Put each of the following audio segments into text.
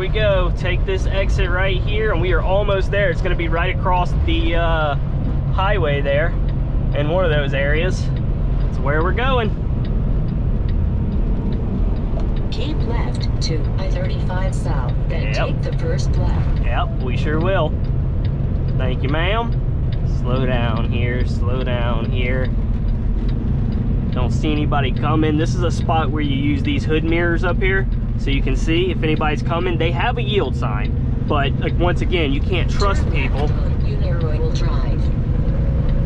we go. Take this exit right here, and we are almost there. It's going to be right across the highway there in one of those areas. That's where we're going. Keep left to I-35 South, then take the first left. Yep, we sure will. Thank you, ma'am. Slow down here, slow down here. Don't see anybody coming. This is a spot where you use these hood mirrors up here so you can see if anybody's coming. They have a yield sign, but like, once again, you can't trust people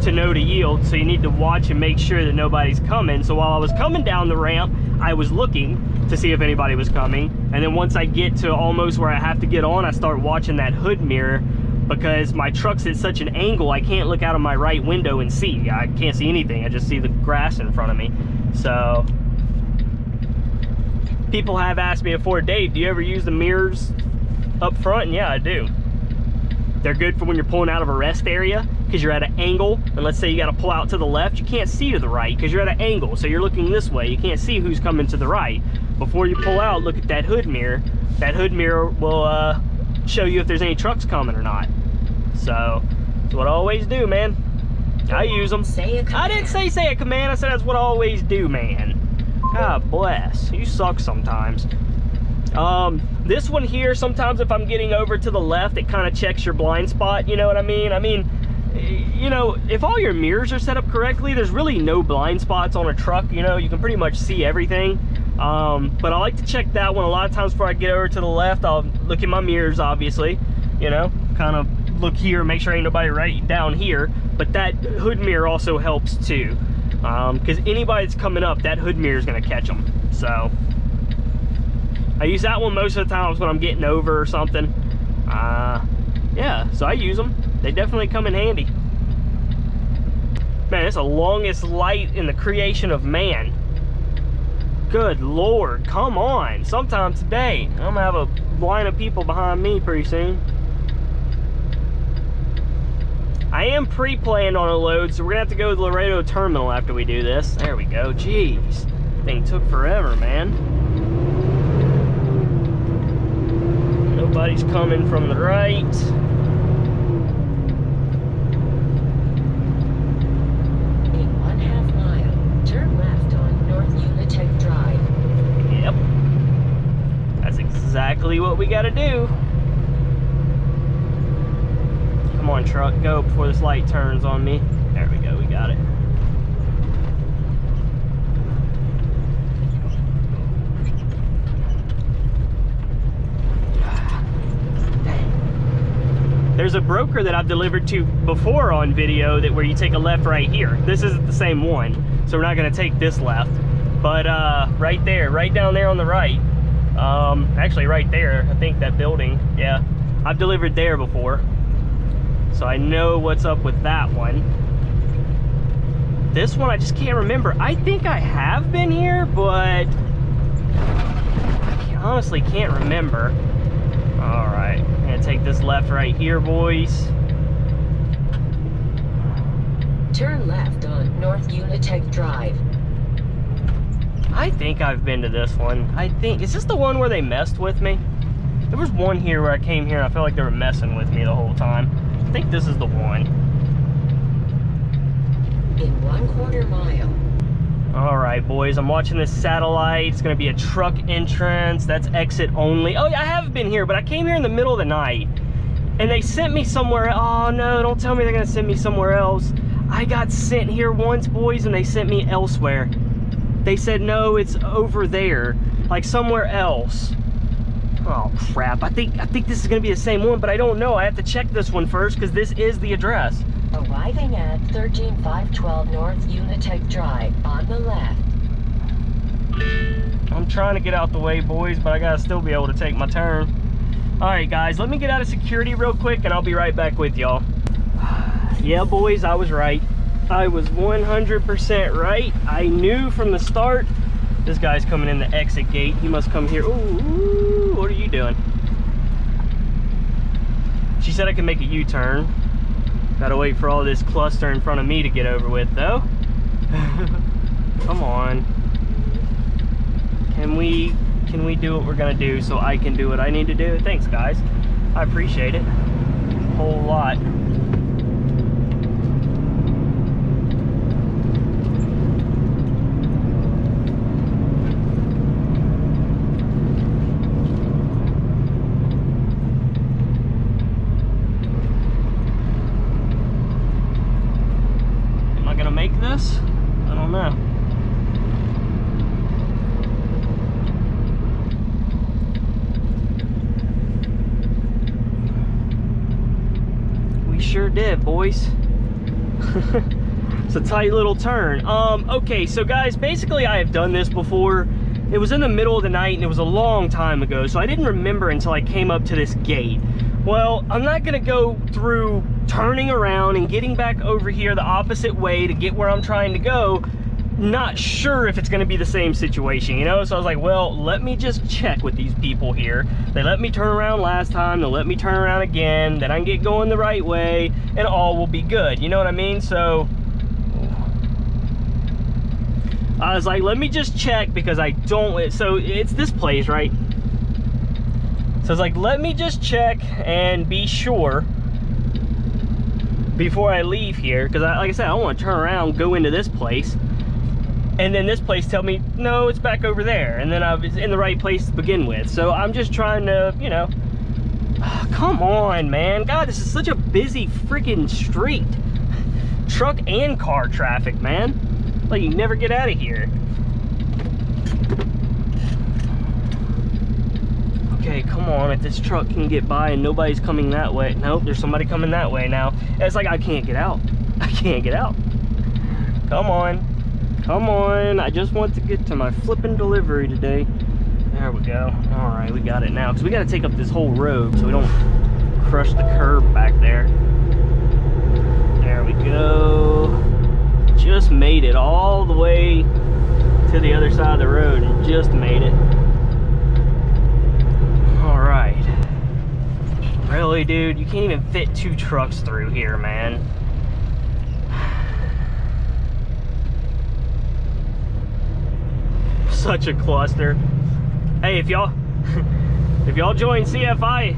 to know to yield, so you need to watch and make sure that nobody's coming. So while I was coming down the ramp, I was looking to see if anybody was coming, and then once I get to almost where I have to get on, I start watching that hood mirror, because my truck's at such an angle I can't look out of my right window and see. I can't see anything. I just see the grass in front of me. So people have asked me before, Dave, do you ever use the mirrors up front? And yeah, I do. They're good for when you're pulling out of a rest area, because you're at an angle, and let's say you got to pull out to the left, you can't see to the right because you're at an angle, so you're looking this way. You can't see who's coming to the right. Before you pull out, look at that hood mirror. That hood mirror will show you if there's any trucks coming or not. So that's what I always do, man. I use them. I didn't say a command. I said that's what I always do, man. God bless. You suck sometimes. This one here, sometimes if I'm getting over to the left, it kind of checks your blind spot. You know what I mean? I mean, you know, if all your mirrors are set up correctly, there's really no blind spots on a truck. You know, you can pretty much see everything. But I like to check that one a lot of times before I get over to the left. I'll look in my mirrors, obviously, you know, kind of look here, make sure ain't nobody right down here. But that hood mirror also helps too, because anybody that's coming up, that hood mirror is going to catch them. So I use that one most of the times when I'm getting over or something. Yeah, so I use them. They definitely come in handy. Man, it's the longest light in the creation of man. Good Lord, come on. Sometime today, I'm gonna have a line of people behind me pretty soon. I am pre-planned on a load, so we're gonna have to go to the Laredo terminal after we do this. There we go. Jeez, thing took forever, man. Nobody's coming from the right. Exactly what we got to do. Come on, truck, go before this light turns on me. There we go, we got it. There's a broker that I've delivered to before on video that where you take a left right here. This isn't the same one, so we're not going to take this left. But right there, right down there on the right. Actually right there, I think that building, yeah, I've delivered there before, so I know what's up with that one. This one I just can't remember. I think I have been here, but I honestly can't remember. All right, I'm gonna take this left right here, boys. Turn left on North Unitech Drive. I think I've been to this one. I think, is this the one where they messed with me? There was one here where I came here and I felt like they were messing with me the whole time. I think this is the one. In 1/4 mile. All right, boys, I'm watching this satellite. It's gonna be a truck entrance. That's exit only. Oh, yeah, I have been here, but I came here in the middle of the night and they sent me somewhere. Oh no, don't tell me they're gonna send me somewhere else. I got sent here once, boys, and they sent me elsewhere. They said, no, it's over there, like somewhere else. Oh, crap. I think this is going to be the same one, but I don't know. I have to check this one first, because this is the address. Arriving at 13512 North Unitech Drive, on the left. I'm trying to get out the way, boys, but I got to still be able to take my turn. All right, guys, let me get out of security real quick, and I'll be right back with y'all. Yeah, boys, I was right. I was 100% right. I knew from the start. This guy's coming in the exit gate. He must come here. Ooh, what are you doing? She said I could make a U-turn. Gotta wait for all this cluster in front of me to get over with, though. Come on. Can we can we do what we're gonna do so I can do what I need to do? Thanks, guys. I appreciate it. A whole lot. Am I gonna make this? I don't know. Sure did, boys. It's a tight little turn. Okay, so guys, basically I have done this before. It was in the middle of the night and it was a long time ago, so I didn't remember until I came up to this gate. Well, I'm not gonna go through turning around and getting back over here the opposite way to get where I'm trying to go. Not sure if it's gonna be the same situation, you know? So I was like, well, let me just check with these people here. They let me turn around last time, they'll let me turn around again, then I can get going the right way, and all will be good, you know what I mean? So I was like, let me just check because I don't, so it's this place, right? So I was like, let me just check and be sure before I leave here, because like I said, I don't want to turn around, go into this place, and then this place tell me, no, it's back over there. And then I was in the right place to begin with. So I'm just trying to, you know, come on, man. God, this is such a busy freaking street. Truck and car traffic, man. Like, you never get out of here. Okay, come on, if this truck can get by and nobody's coming that way. Nope, there's somebody coming that way now. It's like, I can't get out. I can't get out. Come on. Come on, I just want to get to my flipping delivery today. There we go. All right, we got it now. Because we got to take up this whole road so we don't crush the curb back there. There we go. Just made it all the way to the other side of the road and just made it. All right. Really, dude? You can't even fit 2 trucks through here, man. Such a cluster. Hey, if y'all joined CFI,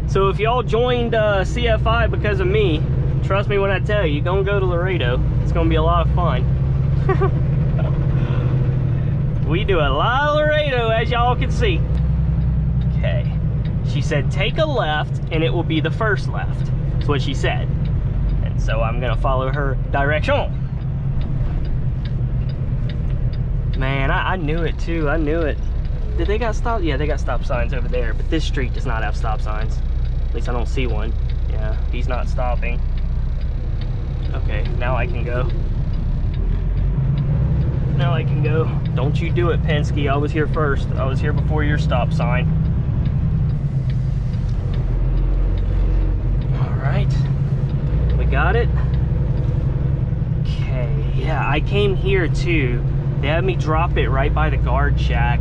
so if y'all joined CFI because of me, trust me when I tell you, you're gonna go to Laredo. It's gonna be a lot of fun. We do a lot of Laredo, as y'all can see. Okay, she said take a left and it will be the first left. That's what she said, and so I'm gonna follow her direction. Man, I knew it too. I knew it. Did they got stop? Yeah, they got stop signs over there, but this street does not have stop signs. At least I don't see one. Yeah, he's not stopping. Okay, now I can go. Now I can go. Don't you do it, Penske. I was here first. I was here before your stop sign. All right, we got it. Okay, yeah, I came here too. They had me drop it right by the guard shack.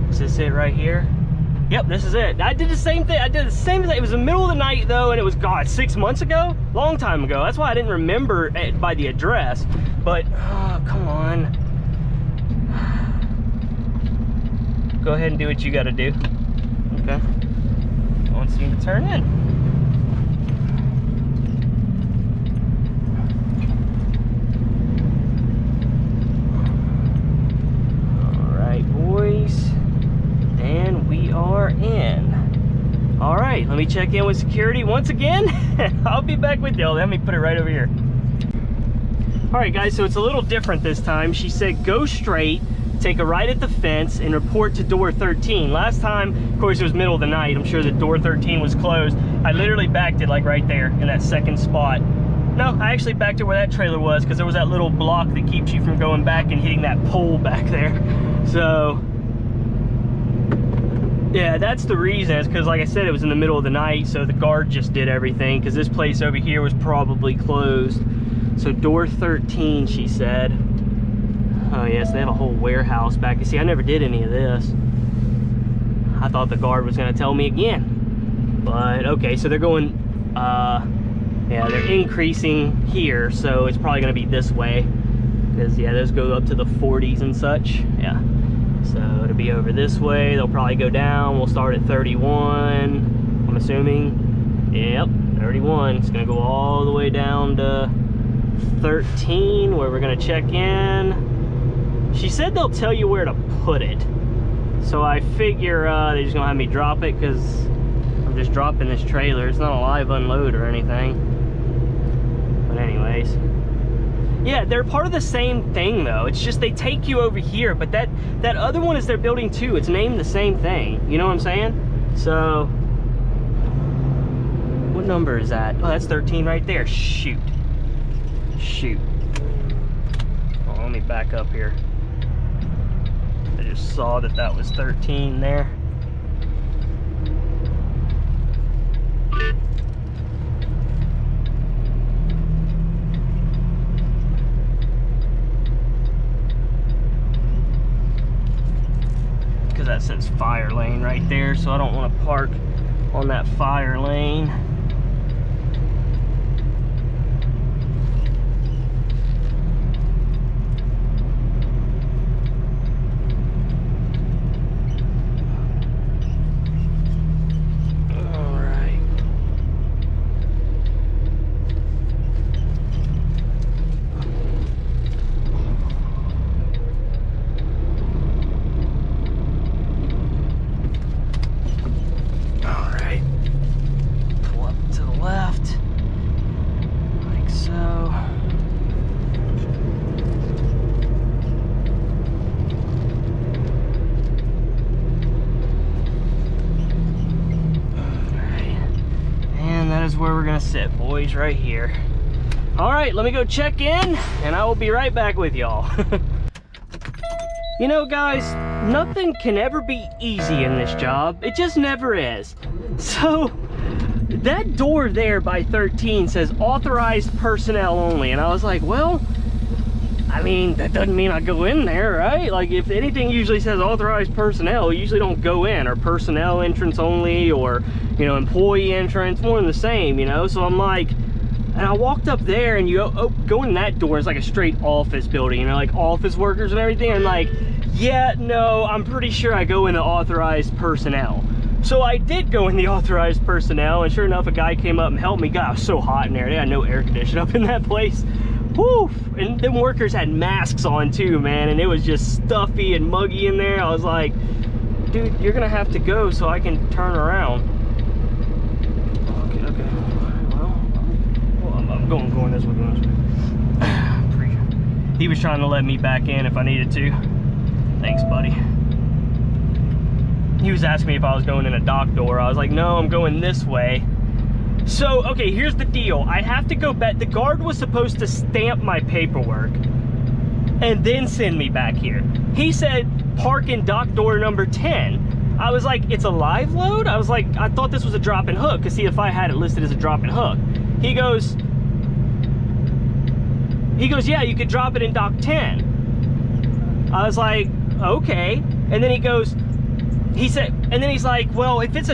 Is this it right here? Yep, this is it. I did the same thing. I did the same thing. It was the middle of the night though, and it was, God, 6 months ago? Long time ago. That's why I didn't remember it by the address. But, oh, come on. Go ahead and do what you gotta do. Okay. No one seemed to turn in. Boys, and we are in. All right, let me check in with security once again. I'll be back with y'all. Let me put it right over here. All right, guys, so it's a little different this time. She said go straight, take a right at the fence, and report to door 13. Last time, of course, it was middle of the night. I'm sure that door 13 was closed. I literally backed it like right there in that second spot. No, I actually backed it where that trailer was because there was that little block that keeps you from going back and hitting that pole back there. So, yeah, that's the reason. It's because, like I said, it was in the middle of the night, so the guard just did everything because this place over here was probably closed. So door 13, she said. Oh, yes, they have a whole warehouse back. You see, I never did any of this. I thought the guard was going to tell me again. But, okay, so they're going, yeah, they're increasing here, so it's probably going to be this way. Because, yeah, those go up to the 40s and such. Yeah. So it'll be over this way. They'll probably go down. We'll start at 31, I'm assuming. Yep, 31. It's gonna go all the way down to 13, where we're gonna check in. She said they'll tell you where to put it. So I figure they're just gonna have me drop it, because I'm just dropping this trailer. It's not a live unload or anything. But anyways. Yeah, they're part of the same thing though. It's just they take you over here, but that other one is their building too. It's named the same thing. You know what I'm saying? So, what number is that? Oh, that's 13 right there. Shoot. Shoot. Oh, let me back up here. I just saw that was 13 there. Because that says fire lane right there, so I don't want to park on that fire lane. Where we're gonna sit, boys, right here. All right, let me go check in and I will be right back with y'all. You know, guys, nothing can ever be easy in this job. It just never is. So that door there by 13 says authorized personnel only, and I was like, well, I mean, that doesn't mean I go in there, right? Like, if anything usually says authorized personnel, you usually don't go in, or personnel entrance only, or, you know, employee entrance, more than the same, you know? So I'm like, and I walked up there, and you go in that door, it's like a straight office building, you know, like office workers and everything. I'm like, yeah, no, I'm pretty sure I go in the authorized personnel. So I did go in the authorized personnel, and sure enough, a guy came up and helped me. God, it was so hot in there. They had no air conditioning up in that place. Whew. And them workers had masks on too, man, and it was just stuffy and muggy in there. I was like, dude, you're gonna have to go so I can turn around. Okay. Well, I'm going this way, He was trying to let me back in if I needed to. Thanks, buddy. He was asking me if I was going in a dock door. I was like, no, I'm going this way. So, okay, here's the deal. I have to go back. The guard was supposed to stamp my paperwork and then send me back here. He said, park in dock door number 10. I was like, it's a live load? I was like, I thought this was a drop and hook, because see, if I had it listed as a drop and hook. He goes, yeah, you could drop it in dock 10. I was like, okay. And then he goes, he said, and then he's like, well, if it's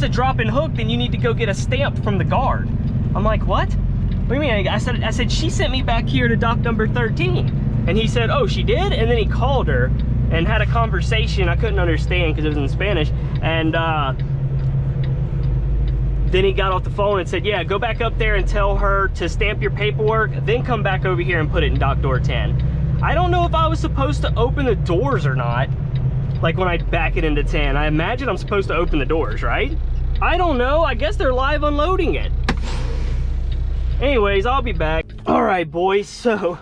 a drop and hook, then you need to go get a stamp from the guard. I'm like, what? What do you mean? I said, she sent me back here to dock number 13. And he said, oh, she did? And then he called her and had a conversation. I couldn't understand because it was in Spanish. And then he got off the phone and said, yeah, go back up there and tell her to stamp your paperwork, then come back over here and put it in dock door 10. I don't know if I was supposed to open the doors or not. Like when I back it into 10, I imagine I'm supposed to open the doors, right? I don't know. I guess they're live unloading it. Anyways, I'll be back. All right, boys. So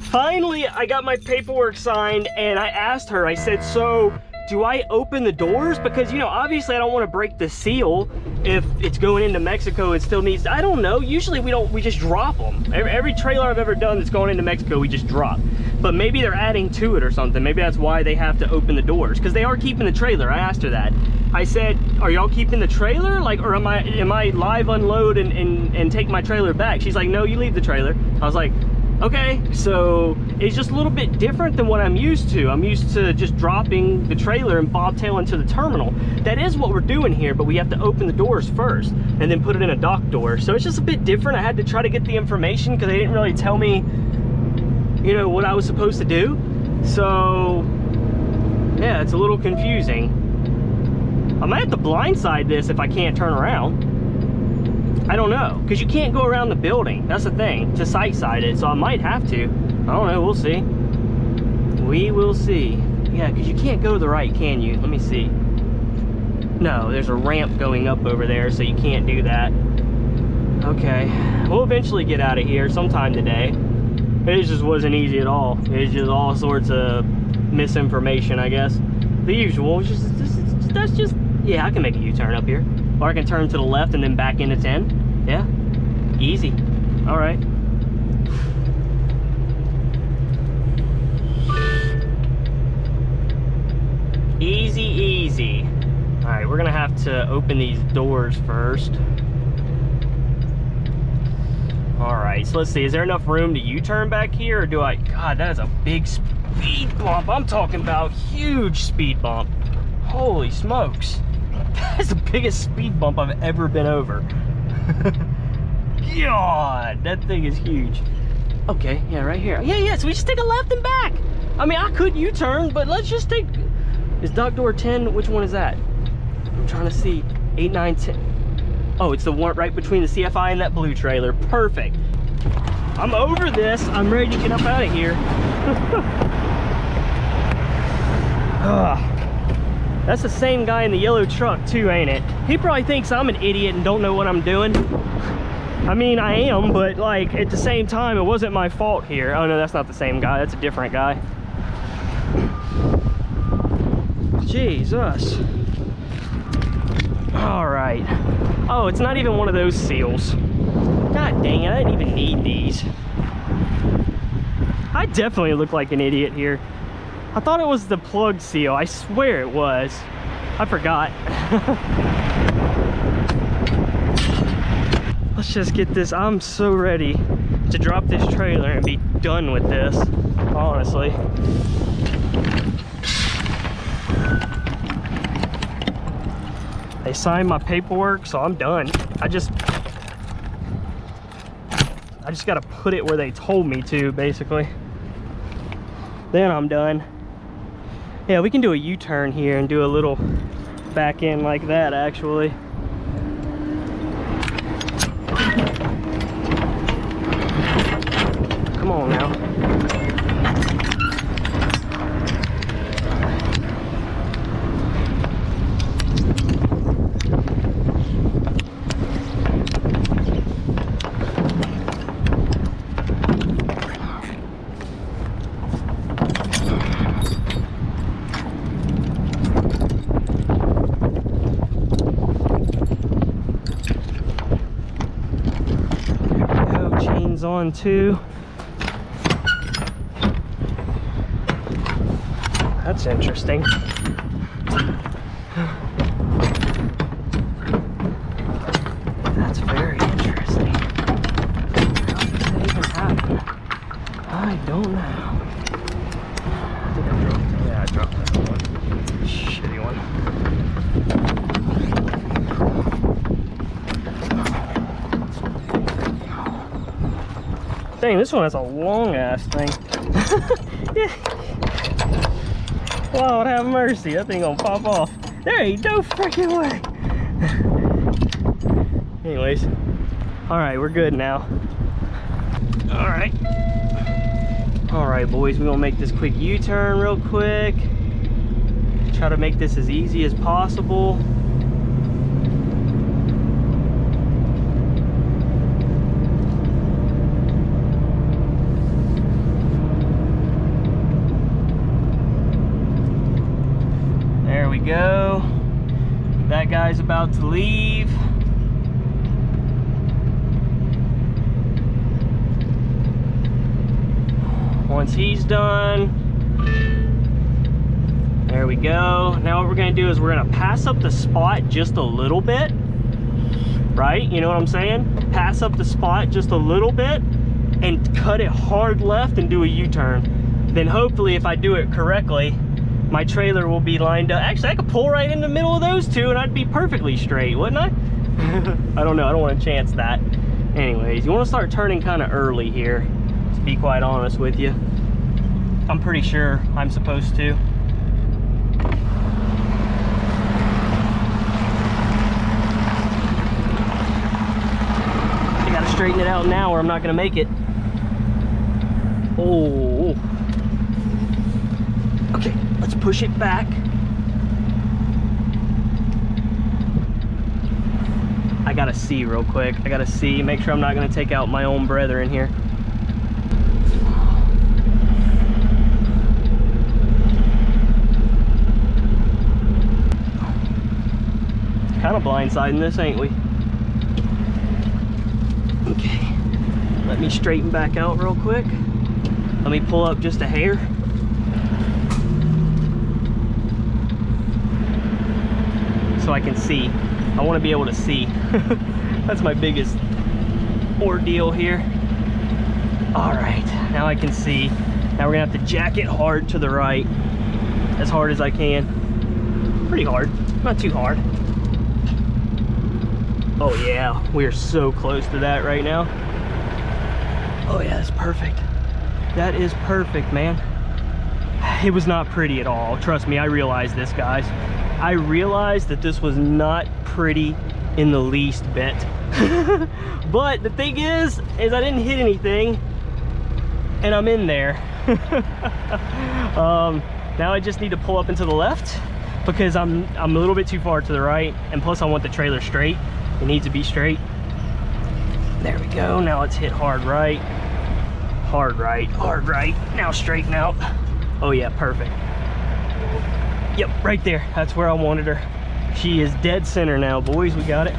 finally, I got my paperwork signed, and I asked her, I said, so do I open the doors? Because, you know, obviously I don't want to break the seal if it's going into Mexico. It still needs, I don't know. Usually we just drop them. Every trailer I've ever done that's going into Mexico, we just drop. But maybe they're adding to it or something. Maybe that's why they have to open the doors, because they are keeping the trailer. I asked her that. I said, are y'all keeping the trailer? Like, or am I live unload and take my trailer back? She's like, no, you leave the trailer. I was like, okay. So it's just a little bit different than what I'm used to. I'm used to just dropping the trailer and bobtailing to the terminal. That is what we're doing here, but we have to open the doors first and then put it in a dock door. So it's just a bit different. I had to try to get the information because they didn't really tell me, you know, what I was supposed to do. So Yeah, it's a little confusing. I might have to blindside this if I can't turn around. I don't know, because you can't go around the building. That's the thing, to sight-side it, so I might have to. I don't know, we'll see. We will see. Yeah, because you can't go to the right, can you? Let me see. No, there's a ramp going up over there, so you can't do that. Okay, we'll eventually get out of here sometime today. It just wasn't easy at all. It's just all sorts of misinformation, I guess. The usual, that's just, yeah, I can make a U-turn up here. Or I can turn to the left and then back into 10. Yeah, easy. All right. Easy, easy. All right, we're gonna have to open these doors first. All right, so let's see, is there enough room to U-turn back here, or do I, God, that is a big speed bump. I'm talking about huge speed bump. Holy smokes. That's the biggest speed bump I've ever been over. God, that thing is huge. Okay, yeah, right here. Yeah, so we just take a left and back. I mean, I could U-turn, but let's just take, is dock door 10, which one is that? I'm trying to see, 8, 9, 10. Oh, it's the one right between the CFI and that blue trailer. Perfect. I'm over this. I'm ready to get up out of here. That's the same guy in the yellow truck too, ain't it? He probably thinks I'm an idiot and don't know what I'm doing. I mean, I am, but like at the same time, it wasn't my fault here. Oh no, that's not the same guy. That's a different guy. Jesus. All right. Oh, it's not even one of those seals. God dang it, I didn't even need these. I definitely look like an idiot here. I thought it was the plug seal. I swear it was. I forgot. Let's just get this. I'm so ready to drop this trailer and be done with this, honestly. They signed my paperwork, so I'm done. I just gotta put it where they told me to, basically. Then I'm done. Yeah, we can do a U-turn here and do a little back end like that, actually. Come on now. On too. That's interesting. That's very interesting. How does that even happen? I don't know. I think I dropped it. Yeah, I dropped that one. Shitty one. Dang, this one has a long ass thing. Yeah. Lord have mercy, that thing gonna pop off. There ain't no freaking way. Anyways, all right, we're good now. All right, boys, we're gonna make this quick U-turn real quick. Try to make this as easy as possible. Go. That guy's about to leave. Once he's done, there we go. Now what we're gonna do is we're gonna pass up the spot just a little bit, right? You know what I'm saying? Pass up the spot just a little bit and cut it hard left and do a U-turn. Then hopefully if I do it correctly, my trailer will be lined up. Actually, I could pull right in the middle of those two and I'd be perfectly straight, wouldn't I? I don't know, I don't want to chance that. Anyways, you want to start turning kind of early here, to be quite honest with you. I'm pretty sure I'm supposed to. straighten it out now or I'm not gonna make it. Oh. Okay, let's push it back. I gotta see real quick. I gotta see, make sure I'm not gonna take out my own brethren here. Kind of blindsiding this, ain't we? Okay, let me straighten back out real quick. Let me pull up just a hair. So I can see. I want to be able to see. That's my biggest ordeal here. All right, now I can see. Now we're gonna have to jack it hard to the right, as hard as I can. Pretty hard, not too hard. Oh yeah, we are so close to that right now. Oh yeah, that's perfect. That is perfect, man. It was not pretty at all. Trust me, I realized this, guys. I realized that this was not pretty in the least bit. But the thing is I didn't hit anything and I'm in there. Now I just need to pull up into the left because I'm a little bit too far to the right, and plus I want the trailer straight. It needs to be straight. There we go. Now let's hit hard right. Hard right, hard right. Now straighten out. Oh yeah, perfect. Yep, right there. That's where I wanted her. She is dead center now, boys. We got it.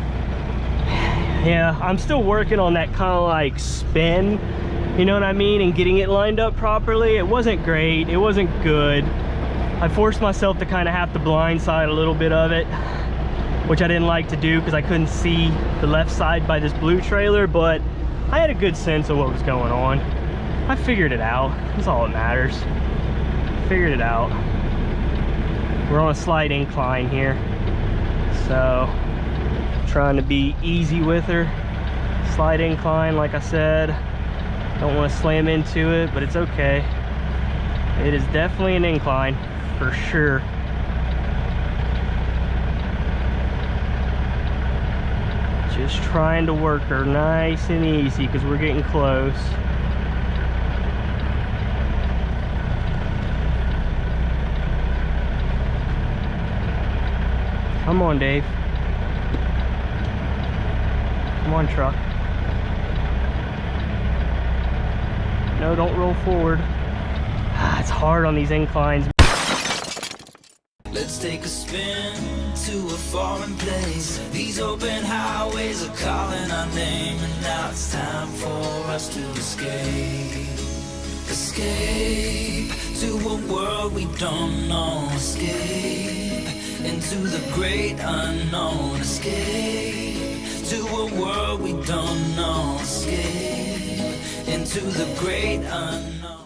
Yeah, I'm still working on that kind of like spin, you know what I mean, and getting it lined up properly. It wasn't great. It wasn't good. I forced myself to kind of have to blindside a little bit of it, which I didn't like to do because I couldn't see the left side by this blue trailer, but I had a good sense of what was going on. I figured it out. That's all that matters. Figured it out. We're on a slight incline here, so trying to be easy with her. Slight incline, like I said. Don't want to slam into it, but it's okay. It is definitely an incline for sure. Just trying to work her nice and easy because we're getting close. Come on, Dave. Come on, truck. No, don't roll forward. Ah, it's hard on these inclines. Let's take a spin to a foreign place. These open highways are calling our name, and now it's time for us to escape. Escape to a world we don't know. Escape into the great unknown. Escape to a world we don't know. Escape into the great unknown.